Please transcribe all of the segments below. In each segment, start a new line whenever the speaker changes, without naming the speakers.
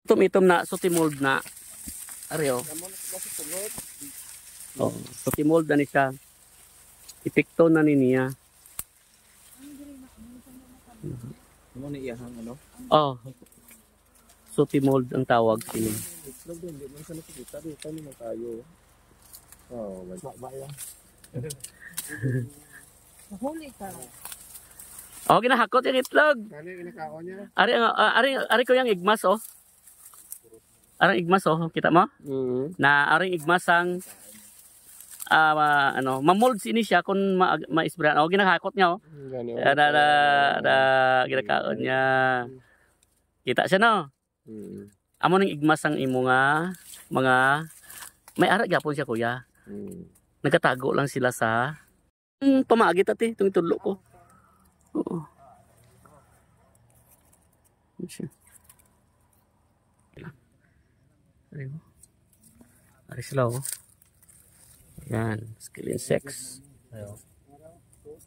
Itom na sutimold na. Areo. Oh, sutimold na ni siya. Epekto na ni niya.
Ano ni iyahang ano?
Oh. Sutimold ang tawag sila.
Hindi man sa nakikita dito ni tayo. Oh, ba yan.
Mahuli ka.
Oh, ginahakot yung itlog.
Ano yung inakaon niya?
Ari ko yung igmas oh. Arang igmas oh, kita mo? Na aring igmas ang ano, mamold sini siya kung ma-isbran. Oh, ginahakot niya oh. Ginakaon niya. Kita siya no? Amo ning igmas ang imo nga mga may ara gyapon siya kuya. Nagkatago lang sila sa pamagit ati itong tudlo ko. Oo. Ari sila oh. Yan, skill insects.
Ayo.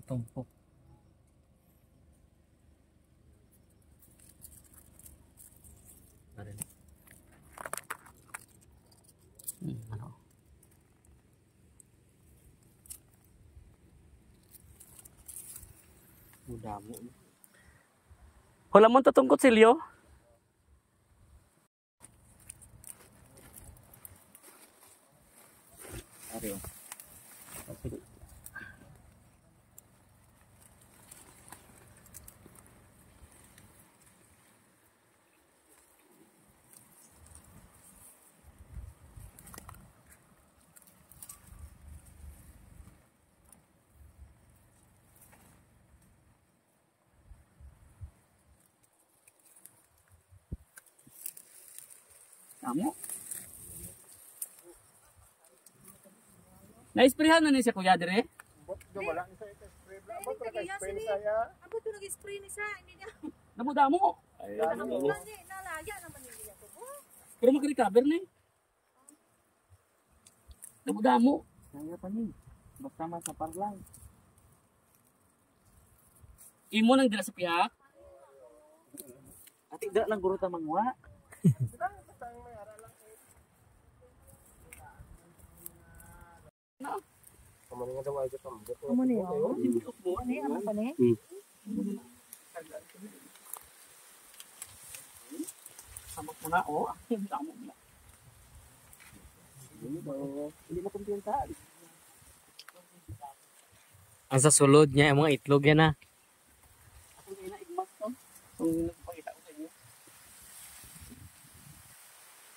Tumpok.
Ano?
Mudamo.
Wala mo tatungkot silyo?
Ari.
Amo. Na-sprayhan na ni siya kuya dire?
Wala ni sa spray. Abo to nag-spray ni saya.
Abo to nag-spray ni sa hindi niya.
Damo-damo.
Nalaya naman niya to.
Pero mag-recover na eh. Damo-damo.
Saya pa ni. Basta man sa parlang.
Imo nang dira sa pihak.
Ati da lang guro ta mangwa. Kamu nga daw ay tambok.
Amo ni oh. Ani ano pa ni?
Sama ko na oh. Damo na.
Hindi mo kumpiyenta.
Ang sa sulod niya, mga itlog yan na. Ako na igmas to. Kung nagpakita ko sa inyo.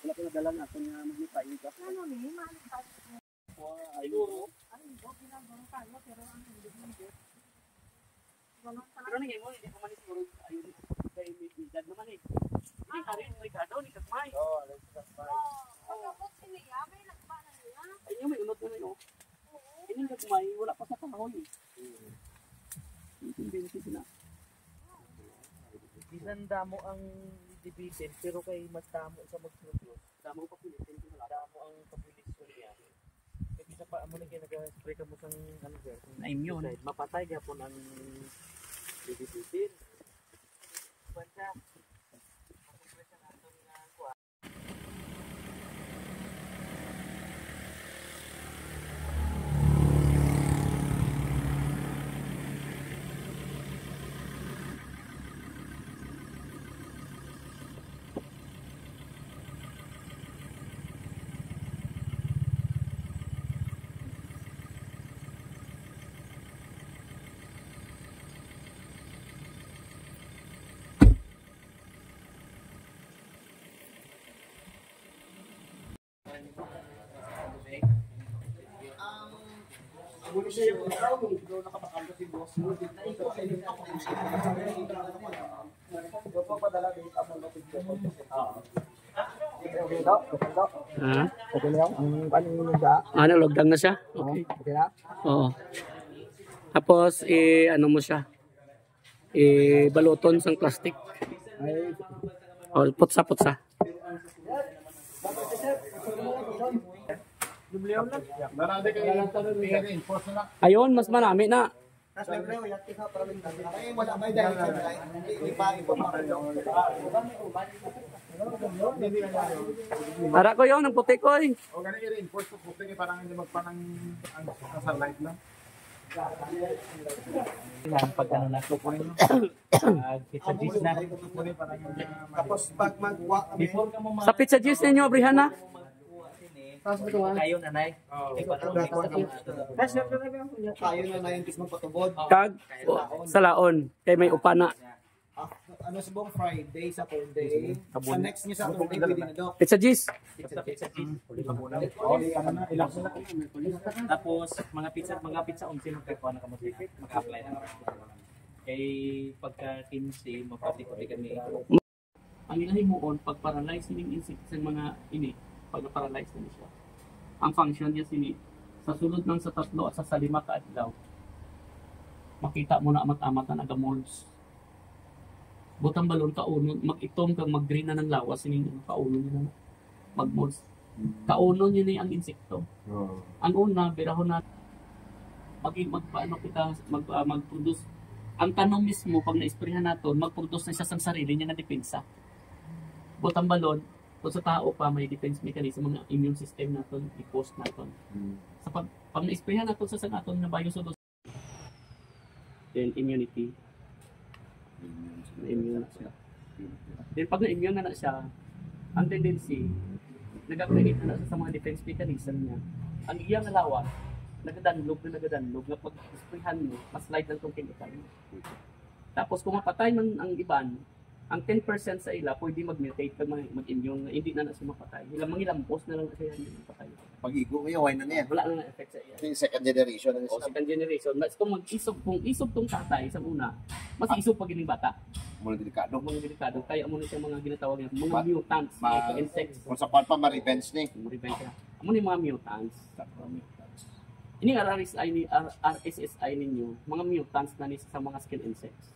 Wala ko nadala na ako na maglipay ka.
Ano ni? Malik pa.
Ayun.
Ay, do ginagawa ka pero ang hindi mo hindi.
Pero nangyayon mo, hindi ko man siguro ayun. Kaya may bidad naman eh. Hindi ka rin, Ricardo, ni Kasmay.
Oo, alam si Kasmay.
Pagkapot siniya, may nagba na niya.
Ayun, may unod na na yun. Ayun, Kasmay, wala pa sa kahoy. Hindi sila.
Bisan damo ang dibitin, pero kay mas damo sa magsulod.
Damo pa pilitin.
Damo ang kapulisyon niya. Kaya bisa pa mo na nag-spray ka mo sang ano sir.
Na-immune.
Mapatay gyapon ang dibitin. Basta
ano, logdang na siya? Okay. Oo. Tapos, ano mo siya? Baluton sang plastic. O, putsa-putsa. Ayun, mas marami na. Ara ko yung ng puti ko eh.
O ganun i-reinforce ko puti kaya parang hindi magpanang ang sunlight lang.
Kailangan pag ano na. Pizza cheese na.
Tapos pag
Before ka mo
Sa pizza juice ninyo, Brihanna.
kayo nanay.
tayo na yung tis magpatubod.
Kag sa laon. Kay may upana.
Ano sa buong Friday, Saturday. Sa next niyo Saturday, pwede na daw.
Pizza juice.
Pizza cheese.
Ilang sila.
Tapos mga pizza unsin magkakuha na kamo mag-apply na. Kay pagka 15 mapati-pati kami.
Ang ilahimuon pag paralyze ning insect sa mga ini, pag paralyze na siya. Ang function niya sini sa sulod ng sa 3 at sa 5 ka adlaw. Makita mo na amat-amat na naga-molds. Butang balon kaunon, mag-itom kang mag-green na ng lawas sini kaunon niya na mag-molds. Kaunon niya na ang insekto. Ang una, birahon na magpaano kita mag-produce. Ang tanong mismo pag na-sprayhan naton, mag-produce na siya sa sarili niya na depensa. Butang balon, kung sa tao pa may defense mechanism ng immune system naton i-post naton. Sa pag na-sprayhan naton sa aton na biosolution, then immunity. Immune na siya. Then pag na-immune na siya, ang tendency, nag-create na siya sa mga defense mechanism niya. Ang iyang lawas, nagadanlog na pag-sprayhan mo, mas light lang itong chemical. Tapos kung mapatay man ang iban, ang 10% sa ila pwede mag-mutate pag mag-immune na hindi na siya mapatay. Ilang post na lang siya hindi mapatay.
Pag-igo kayo, why na niya?
Wala na effect sa iya.
Yung second generation.
O second generation, mas kung kung isog tong tatay sa una, mas isog pag ining bata.
Muna delikado.
Mga delikado, kaya mo na siya mga ginatawag na mga mutants,
ma-
mga insects.
Kung sa kwan pa, ma-revenge ni.
Revenge na. Amo ni mga mutants. Ini RSSI ninyo, mga mutants na ni sa mga skin insects.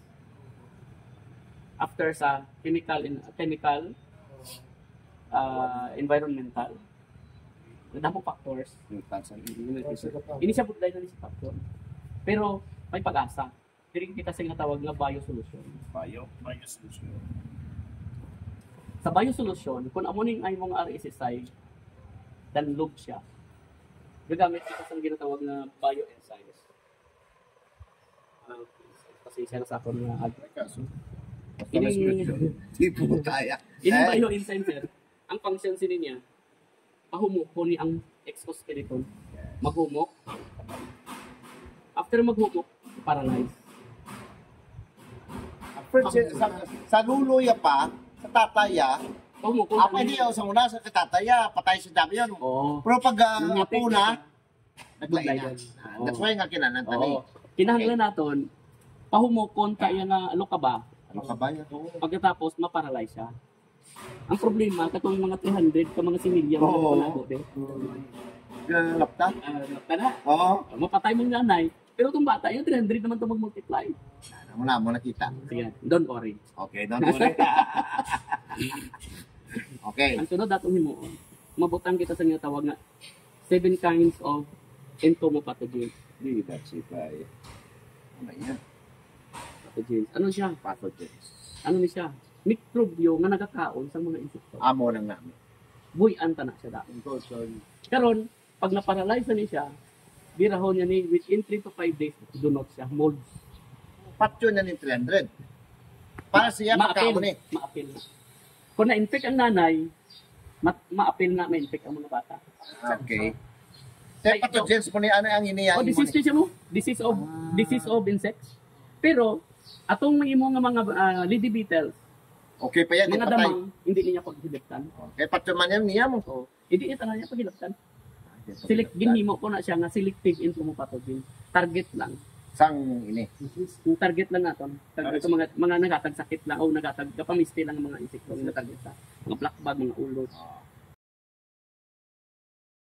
After sa chemical, environmental, damo factors. Ini siya budlay na ni sa factor. Pero may pag-asa. Diri kita sa tawag nga biosolution.
Biosolution.
Sa biosolution, kung amo ning ay mga RSSI, danlog siya. Gagamit kita sa ginatawag na bioenzymes. Kasi siya na sa akong nga
Di po kaya.
ini bioenzyme sir, ang function sini niya, pahumok ko ni ang exoskeleton. Maghumok. After maghumok, paralyze.
Sa luluya pa, sa tataya,
Pahumok ko.
ako hindi ako sa una, sa tataya, patay si Dami yan.
Oo.
Pero pag
Lumapit
una,
siya.
naglainan.
Oo.
That's why nga kinanan tani.
Oo. Kinahanglan naton, pahumokon kaya nga ano ka ba?
Ano ka ba yan?
Pagkatapos maparalyze siya. Ang problema katong mga 300 ka mga similya mga
Oo.
panago din.
Lapta?
Kana,
Oo.
mapatay mo nga nanay. Pero itong bata, yung 300 naman ito mag-multiply.
Wala mo nakita.
Sige, don't worry.
Okay, don't worry. Okay.
Ang sunod datong himuon, mabutang kita sa nga tawag nga 7 kinds of entomopathogens.
Detoxify. Ano yan?
Pathogens. Ano siya?
Pathogens.
Ano ni siya? Mikrobyo nga nagakaon sa mga insekto.
Amo lang namin.
Buyan ta na siya daan. Karon, pag na-paralyze na ni siya, birahon niya ni within 3 to 5 days, dunot siya, molds.
Patyo na ni 300. Para siya makao ni.
Maapil na. Kung na-infect ang nanay, maapil na ma-infect ang mga bata.
Okay. Sa pathogens mo ni ano ang iniyan
O
mo
disease
ni?
siya mo, disease of insects. Pero atong mga lady beetles,
Okay pa yan, di
mga
patay.
damang hindi niya paghiliptan.
Okay, patyo man yan niya mo.
O hindi niya talaga paghiliptan. Ginhimo ko na siya nga selective entomopathogen. Target lang.
Sang ini.
Yung target lang naton. Target sa mga nagatag sakit lang o nagatag kapamiste lang ang mga insekto nga target sa mga black bag, mga ulot.